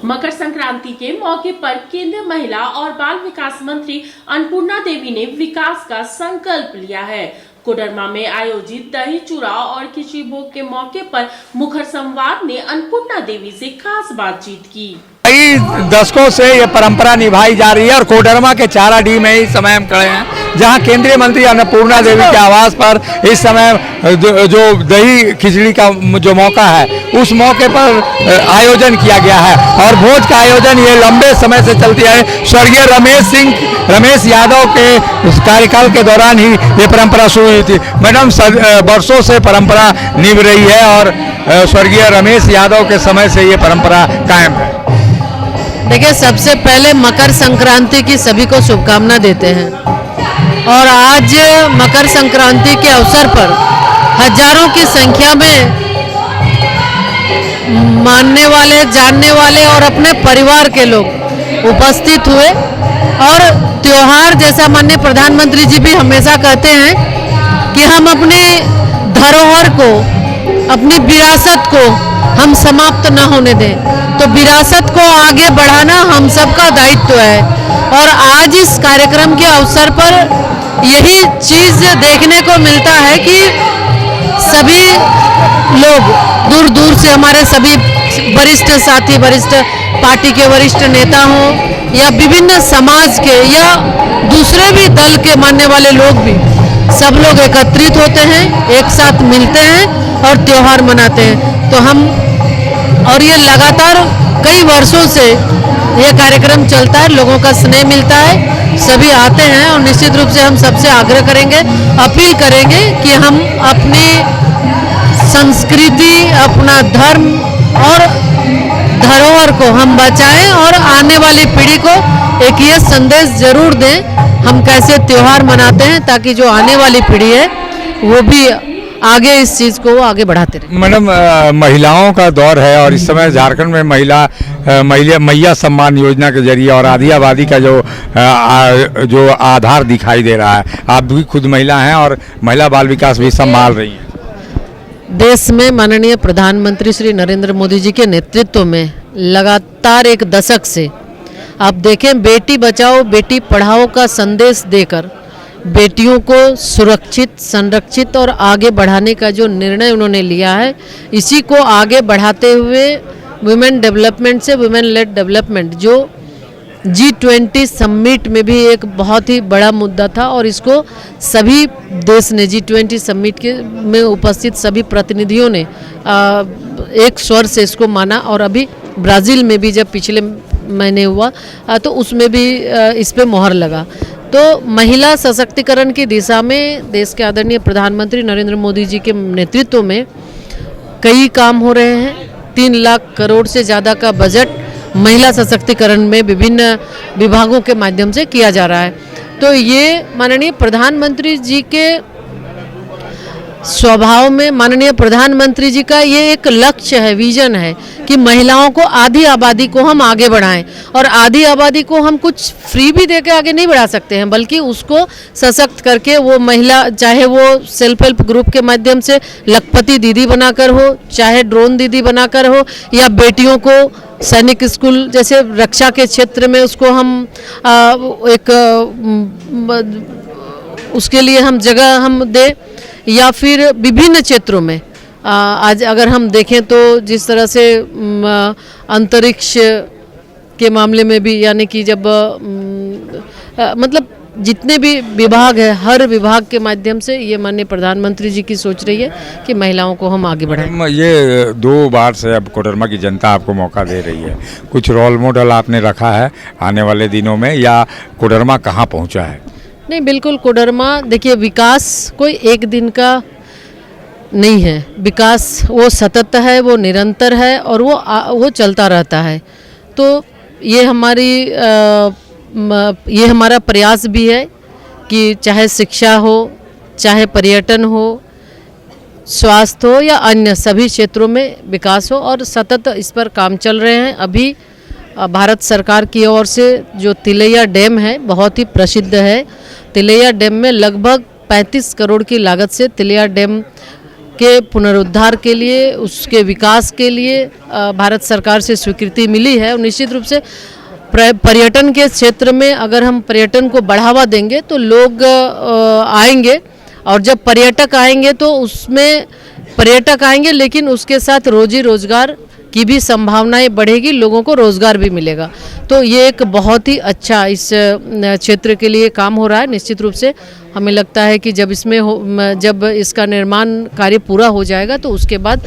मकर संक्रांति के मौके पर केंद्रीय महिला और बाल विकास मंत्री अन्नपूर्णा देवी ने विकास का संकल्प लिया है। कोडरमा में आयोजित दही चूड़ा और खिचड़ी भोग के मौके पर मुखर संवाद ने अन्नपूर्णा देवी से खास बातचीत की। कई दशकों से ये परंपरा निभाई जा रही है और कोडरमा के चाराडीह में इस समय हम खड़े हैं, जहां केंद्रीय मंत्री अन्नपूर्णा देवी के आवास पर इस समय जो दही खिचड़ी का जो मौका है उस मौके पर आयोजन किया गया है। और भोज का आयोजन ये लंबे समय से चलती है। स्वर्गीय रमेश यादव के कार्यकाल के दौरान ही ये परंपरा शुरू हुई थी। मैडम, वर्षों से परंपरा निभ रही है और स्वर्गीय रमेश यादव के समय से ये परंपरा कायम है। देखिए, सबसे पहले मकर संक्रांति की सभी को शुभकामना देते हैं और आज मकर संक्रांति के अवसर पर हजारों की संख्या में मानने वाले, जानने वाले और अपने परिवार के लोग उपस्थित हुए। और त्योहार, जैसा माननीय प्रधानमंत्री जी भी हमेशा कहते हैं कि हम अपनी धरोहर को, अपनी विरासत को हम समाप्त न होने दें, तो विरासत को आगे बढ़ाना हम सबका दायित्व है। और आज इस कार्यक्रम के अवसर पर यही चीज़ देखने को मिलता है कि सभी लोग दूर दूर से, हमारे सभी वरिष्ठ साथी, वरिष्ठ पार्टी के वरिष्ठ नेता हों या विभिन्न समाज के या दूसरे भी दल के मानने वाले लोग भी, सब लोग एकत्रित होते हैं, एक साथ मिलते हैं और त्योहार मनाते हैं। तो हम, और ये लगातार कई वर्षों से ये कार्यक्रम चलता है, लोगों का स्नेह मिलता है, सभी आते हैं। और निश्चित रूप से हम सबसे आग्रह करेंगे, अपील करेंगे कि हम अपनी संस्कृति, अपना धर्म और धरोहर को हम बचाएं और आने वाली पीढ़ी को एक ये संदेश जरूर दें हम कैसे त्योहार मनाते हैं, ताकि जो आने वाली पीढ़ी है वो भी आगे इस चीज़ को आगे बढ़ाते रहे। मैडम, महिलाओं का दौर है और इस समय झारखंड में मैया सम्मान योजना के जरिए और आधी आबादी का जो आधार दिखाई दे रहा है, आप भी खुद महिला हैं और महिला बाल विकास भी संभाल रही हैं। देश में माननीय प्रधानमंत्री श्री नरेंद्र मोदी जी के नेतृत्व में लगातार एक दशक से आप देखें, बेटी बचाओ बेटी पढ़ाओ का संदेश देकर बेटियों को सुरक्षित, संरक्षित और आगे बढ़ाने का जो निर्णय उन्होंने लिया है, इसी को आगे बढ़ाते हुए वुमेन डेवलपमेंट से वुमेन लेड डेवलपमेंट, जो G20 समिट में भी एक बहुत ही बड़ा मुद्दा था और इसको सभी देश ने, G20 समिट के में उपस्थित सभी प्रतिनिधियों ने एक स्वर से इसको माना। और अभी ब्राज़ील में भी जब पिछले महीने हुआ तो उसमें भी इस पे मोहर लगा। तो महिला सशक्तिकरण की दिशा में देश के आदरणीय प्रधानमंत्री नरेंद्र मोदी जी के नेतृत्व में कई काम हो रहे हैं। 3 लाख करोड़ से ज़्यादा का बजट महिला सशक्तिकरण में विभिन्न विभागों के माध्यम से किया जा रहा है। तो ये माननीय प्रधानमंत्री जी के स्वभाव में, माननीय प्रधानमंत्री जी का ये एक लक्ष्य है, विजन है कि महिलाओं को, आधी आबादी को हम आगे बढ़ाएं। और आधी आबादी को हम कुछ फ्री भी देके आगे नहीं बढ़ा सकते हैं, बल्कि उसको सशक्त करके वो महिला, चाहे वो सेल्फ हेल्प ग्रुप के माध्यम से लखपति दीदी बनाकर हो, चाहे ड्रोन दीदी बनाकर हो, या बेटियों को सैनिक स्कूल जैसे रक्षा के क्षेत्र में उसको हम उसके लिए हम जगह हम दे, या फिर विभिन्न क्षेत्रों में आज अगर हम देखें तो जिस तरह से अंतरिक्ष के मामले में भी, यानी कि जब मतलब जितने भी विभाग है, हर विभाग के माध्यम से ये माननीय प्रधानमंत्री जी की सोच रही है कि महिलाओं को हम आगे बढ़ाएं। ये 2 बार से अब कोडरमा की जनता आपको मौका दे रही है, कुछ रोल मॉडल आपने रखा है आने वाले दिनों में, या कोडरमा कहाँ पहुँचा है? नहीं, बिल्कुल कोडरमा, देखिए, विकास कोई एक दिन का नहीं है। विकास वो सतत है, वो निरंतर है और वो चलता रहता है। तो ये हमारा प्रयास भी है कि चाहे शिक्षा हो, चाहे पर्यटन हो, स्वास्थ्य हो या अन्य सभी क्षेत्रों में विकास हो, और सतत इस पर काम चल रहे हैं। अभी भारत सरकार की ओर से जो तिलैया डैम है, बहुत ही प्रसिद्ध है। तिलैया डैम में लगभग 35 करोड़ की लागत से तिलैया डैम के पुनरुद्धार के लिए, उसके विकास के लिए भारत सरकार से स्वीकृति मिली है। और निश्चित रूप से पर्यटन के क्षेत्र में अगर हम पर्यटन को बढ़ावा देंगे तो लोग आएंगे, और जब पर्यटक आएंगे तो उसमें पर्यटक आएंगे लेकिन उसके साथ रोजी रोजगार की भी संभावनाएं बढ़ेगी, लोगों को रोजगार भी मिलेगा। तो ये एक बहुत ही अच्छा इस क्षेत्र के लिए काम हो रहा है। निश्चित रूप से हमें लगता है कि जब इसका निर्माण कार्य पूरा हो जाएगा तो उसके बाद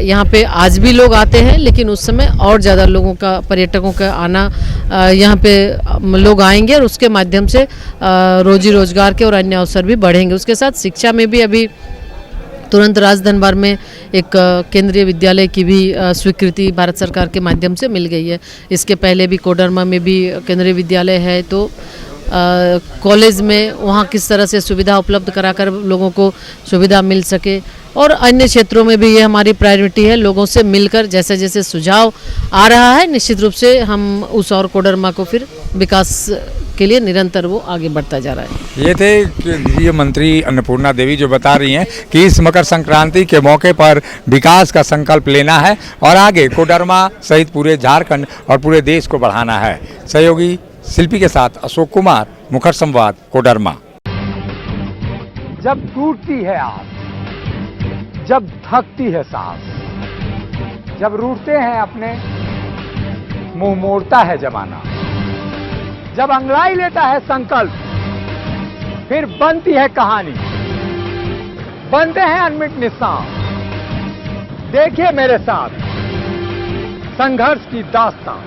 यहाँ पे आज भी लोग आते हैं, लेकिन उस समय और ज़्यादा लोगों का, पर्यटकों का आना यहाँ पे लोग आएंगे और उसके माध्यम से रोजी रोजगार के और अन्य अवसर भी बढ़ेंगे। उसके साथ शिक्षा में भी अभी तुरंत राजधनवार में एक केंद्रीय विद्यालय की भी स्वीकृति भारत सरकार के माध्यम से मिल गई है। इसके पहले भी कोडरमा में भी केंद्रीय विद्यालय है, तो कॉलेज में वहाँ किस तरह से सुविधा उपलब्ध कराकर लोगों को सुविधा मिल सके, और अन्य क्षेत्रों में भी ये हमारी प्रायोरिटी है। लोगों से मिलकर जैसे जैसे सुझाव आ रहा है, निश्चित रूप से हम उस और कोडरमा को फिर विकास के लिए निरंतर वो आगे बढ़ता जा रहा है। ये थे केंद्रीय मंत्री अन्नपूर्णा देवी जो बता रही हैं कि इस मकर संक्रांति के मौके पर विकास का संकल्प लेना है और आगे कोडरमा सहित पूरे झारखंड और पूरे देश को बढ़ाना है। सहयोगी शिल्पी के साथ अशोक कुमार, मुखर संवाद, कोडरमा। जब टूटती है आस, जब थकती है सांस, जब रूठते हैं अपने, मुंह मोड़ता है जमाना, जब अंगड़ाई लेता है संकल्प, फिर बनती है कहानी, बनते हैं अनमिट निशान। देखिए मेरे साथ संघर्ष की दास्तां।